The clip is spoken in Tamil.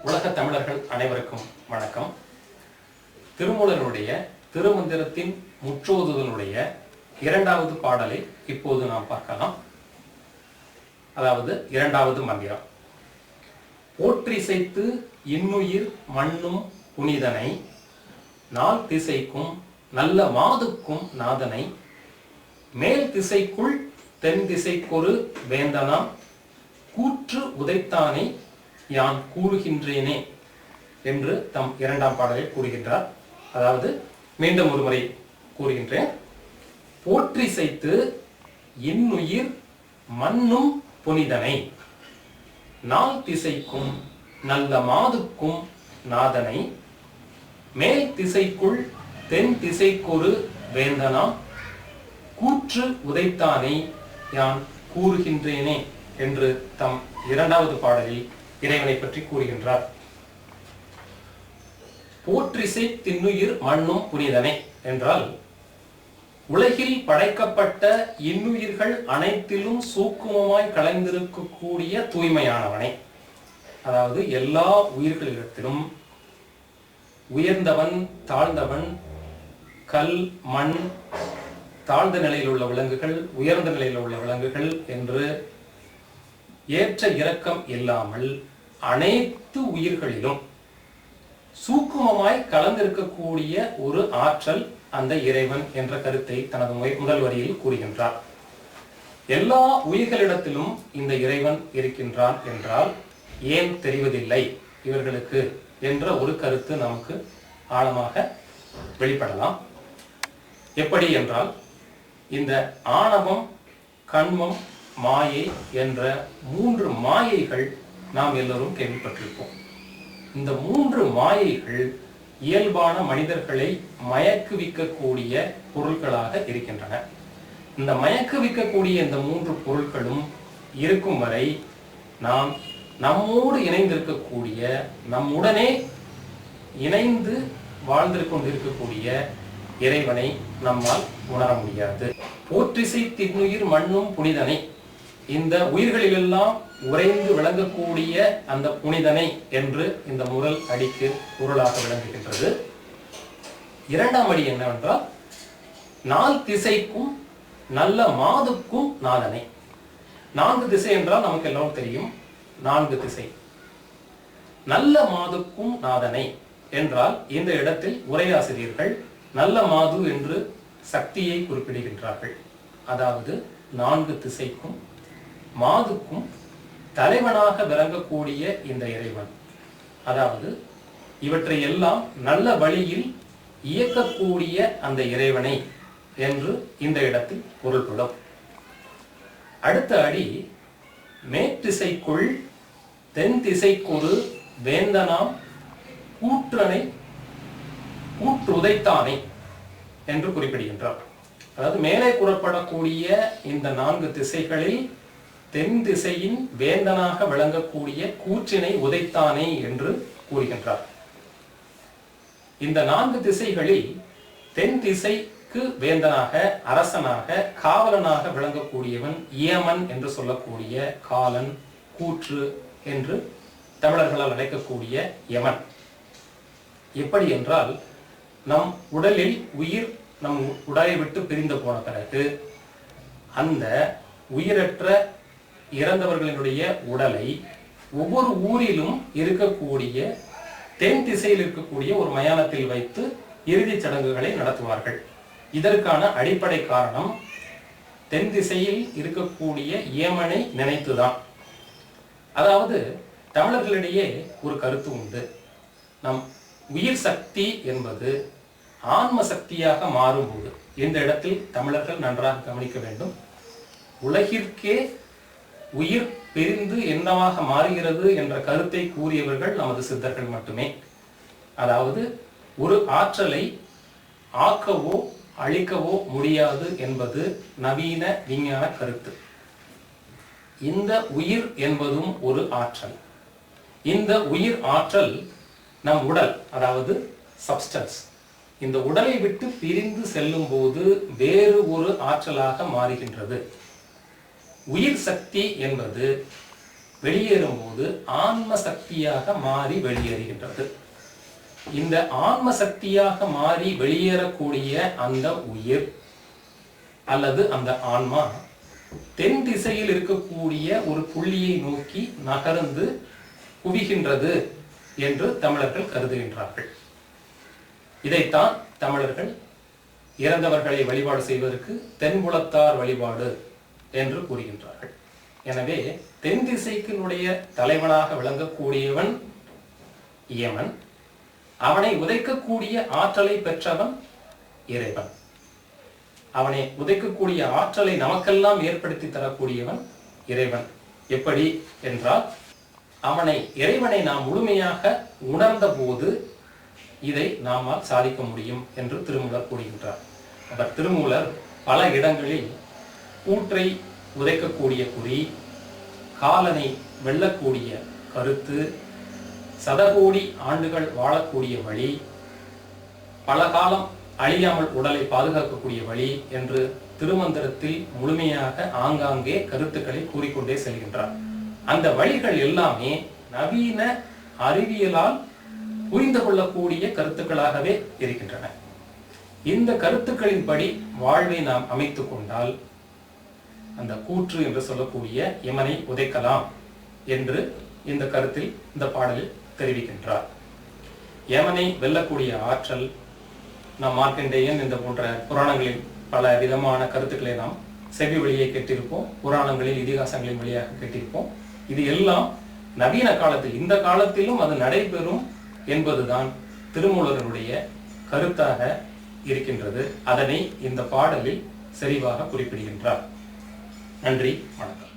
உலக தமிழர்கள் அனைவருக்கும் வணக்கம். திருமூலனுடைய திருமந்திரத்தின் முற்றோதுதலுடைய இரண்டாவது பாடலை இப்போது நாம் பார்க்கலாம். அதாவது இரண்டாவது மந்திரம். போற்றிசைத்து இன்னுயிர் மண்ணும் புனிதனை, நால் திசைக்கும் நல்ல மாதுக்கும் நாதனை, மேல் திசைக்குள் தென் திசைக்கொரு வேந்தனாம், கூற்று உதைத்தானை யான் கூறுகின்றேனே என்று தம் இரண்டாம் பாடலில் கூறுகின்றார். அதாவது மீண்டும் ஒரு முறை கூறுகின்றேன். போற்றிசைத்து இன்னுயிர் மண்ணும் புனிதனை, நால் திசைக்கும் நல்ல மாதுக்கும் நாதனை, மேல் திசைக்குள் தென் திசைக்கொரு வேந்தனாம், கூற்று உதைத்தானை யான் கூறுகின்றேனே என்று தம் இரண்டாவது பாடலில் இறைவனை பற்றி கூறுகின்றார். போற்றிசை தின்னுயிர் மண்ணும் புனிதனை என்றால், உலகில் படைக்கப்பட்ட இன்னுயிர்கள் அனைத்திலும் சூக்குமமாய் கலந்திருக்கக்கூடிய தூய்மையானவனை, அதாவது எல்லா உயிர்களிடத்திலும் உயர்ந்தவன் தாழ்ந்தவன், கல் மண், தாழ்ந்த நிலையில் உள்ள விலங்குகள் உயர்ந்த நிலையில் உள்ள விலங்குகள் என்று ஏற்ற இறக்கம் இல்லாமல் அனைத்து உயிர்களிலும் சூக்குமமாய் கலந்திருக்கக்கூடிய ஒரு ஆற்றல் அந்த இறைவன் என்ற கருத்தை தனது முதல் வரியில் கூறுகின்றார். எல்லா உயிர்களிடத்திலும் இந்த இறைவன் இருக்கின்றான் என்றால் ஏன் தெரிவதில்லை இவர்களுக்கு என்ற ஒரு கருத்து நமக்கு ஆழமாக வெளிப்படலாம். எப்படி என்றால், இந்த ஆணவம், கண்மம், மாயை என்ற மூன்று மாயைகள் நாம் எல்லோரும் கேள்விப்பட்டிருப்போம். இந்த மூன்று மாயைகள் இயல்பான மனிதர்களை மயக்குவிக்கக்கூடிய பொருட்களாக இருக்கின்றன. இந்த மயக்குவிக்கக்கூடிய இந்த மூன்று பொருட்களும் இருக்கும் வரை நாம் நம்மோடு இணைந்திருக்கக்கூடிய, நம்முடனே இணைந்து வாழ்ந்து கொண்டிருக்கக்கூடிய இறைவனை நம்மால் உணர முடியாது. போற்றிசை தின்னுயிர் மண்ணும் புனிதனை, இந்த உயிர்களிலெல்லாம் உறைந்து விளங்கக்கூடிய அந்த புனிதனை என்று இந்த முதல் அடிக்கு பொருளாக விளங்குகின்றது. இரண்டாம் அடி என்னவென்றால், நால் திசைக்கும் நல்ல மாதுக்கும் நாதனை. நான்கு திசை என்றால் நமக்கு எல்லாம் தெரியும், நான்கு திசை. நல்ல மாதுக்கும் நாதனை என்றால், இந்த இடத்தில் உரையாசிரியர்கள் நல்ல மாது என்று சக்தியை குறிப்பிடுகின்றார்கள். அதாவது நான்கு திசைக்கும் மாதுக்கும் தலைவனாக விளங்கக்கூடிய இந்த இறைவன், அதாவது இவற்றை எல்லாம் நல்ல வழியில் இயக்கக்கூடிய அந்த இறைவனை என்று இந்த இடத்தில் பொருள்படும். அடுத்த அடி, மேற்றிசைக்குள் தென் திசைக்கொரு வேந்தனாம், கூற்றனை கூற்றுதைத்தானை என்று குறிப்பிடுகின்றார். அதாவது மேலே கூறப்படக்கூடிய இந்த நான்கு திசைகளில் தென் திசையின் வேந்தனாக விளங்கக்கூடிய கூற்றினை உதைத்தானே என்று கூறுகின்றார். இந்த நான்கு திசைகளில் தென் திசைக்கு வேந்தனாக, அரசனாக, காவலனாக விளங்கக்கூடியவன் இயமன் என்று சொல்லக்கூடிய காலன், கூற்று என்று தமிழர்களால் அழைக்கக்கூடிய யமன். எப்படி என்றால், நம் உடலில் உயிர் நம் உடலை விட்டு பிரிந்து போன பிறகு அந்த உயிரற்ற இறந்தவர்களினுடைய உடலை ஒவ்வொரு ஊரிலும் இருக்கக்கூடிய தென் திசையில் இருக்கக்கூடிய ஒரு மயானத்தில் வைத்து இறுதிச் சடங்குகளை நடத்துவார்கள். இதற்கான அடிப்படை காரணம் தென் திசையில் இருக்கக்கூடிய ஏமனை நினைத்துதான். அதாவது தமிழர்களிடையே ஒரு கருத்து உண்டு, நம் உயிர் சக்தி என்பது ஆன்ம சக்தியாக மாறும்போது, இந்த இடத்தில் தமிழர்கள் நன்றாக கவனிக்க வேண்டும், உலகிற்கே உயிர் பிரிந்து என்னவாக மாறுகிறது என்ற கருத்தை கூறியவர்கள் நமது சித்தர்கள் மட்டுமே. அதாவது ஒரு ஆற்றலை ஆக்கவோ அழிக்கவோ முடியாது என்பது நவீன விஞ்ஞான கருத்து. இந்த உயிர் என்பதும் ஒரு ஆற்றல். இந்த உயிர் ஆற்றல் நம் உடல், அதாவது சப்ஸ்டன்ஸ், இந்த உடலை விட்டு பிரிந்து செல்லும் போது வேறு ஒரு ஆற்றலாக மாறுகின்றது. உயிர் சக்தி என்பது வெளியேறும் போது ஆன்ம சக்தியாக மாறி வெளியேறுகின்றது. இந்த ஆன்ம சக்தியாக மாறி வெளியேறக்கூடிய அந்த உயிர் அல்லது அந்த ஆன்மா தென் திசையில் இருக்கக்கூடிய ஒரு புள்ளியை நோக்கி நகர்ந்து குவிகின்றது என்று தமிழர்கள் கருதுகின்றார்கள். இதைத்தான் தமிழர்கள் இறந்தவர்களை வழிபாடு செய்வதற்கு தென்புலத்தார் வழிபாடு என்று கூறுகின்றார்கள். எனவே தென் திசைக்கினுடைய தலைவனாக விளங்கக்கூடியவன் யமன், அவனை உதைக்கக்கூடிய ஆற்றலை பெற்றவன் இறைவன். அவனை உதைக்கக்கூடிய ஆற்றலை நமக்கெல்லாம் ஏற்படுத்தி தரக்கூடியவன் இறைவன். எப்படி என்றால், இறைவனை நாம் முழுமையாக உணர்ந்த போது இதை நாமால் சாதிக்க முடியும் என்று திருமூலர் கூறுகின்றார். அவர் திருமூலர் பல இடங்களில் கூற்றை உதைக்கக்கூடிய குறி, காலனை வெல்லக்கூடிய கருத்து, சதகோடி ஆண்டுகள் வாழக்கூடிய வழி, பல காலம் அழியாமல் உடலை பாதுகாக்கக்கூடிய வழி என்று திருமந்திரத்தில் முழுமையாக ஆங்காங்கே கருத்துக்களை கூறிக்கொண்டே செல்கின்றார். அந்த வழிகள் எல்லாமே நவீன அறிவியலால் புரிந்து கொள்ளக்கூடிய கருத்துக்களாகவே இருக்கின்றன. இந்த கருத்துக்களின்படி வாழ்வை நாம் அமைத்துக் கொண்டால் அந்த கூற்று என்று சொல்லக்கூடிய யமனை உதைக்கலாம் என்று இந்த கருத்தில், இந்த பாடலில் தெரிவிக்கின்றார். யமனை வெல்லக்கூடிய ஆற்றல் நாம் மார்க்கண்டேயன் இந்த போன்ற புராணங்களில் பல விதமான கருத்துக்களை நாம் செவி வழியை கேட்டிருப்போம், புராணங்களில் இதிகாசங்களின் வழியாக கேட்டிருப்போம். இது எல்லாம் நவீன காலத்தில், இந்த காலத்திலும் அது நடைபெறும் என்பதுதான் திருமூலருடைய கருத்தாக இருக்கின்றது. அதனை இந்த பாடலில் செறிவாக குறிப்பிடுகின்றார். நன்றி, வணக்கம்.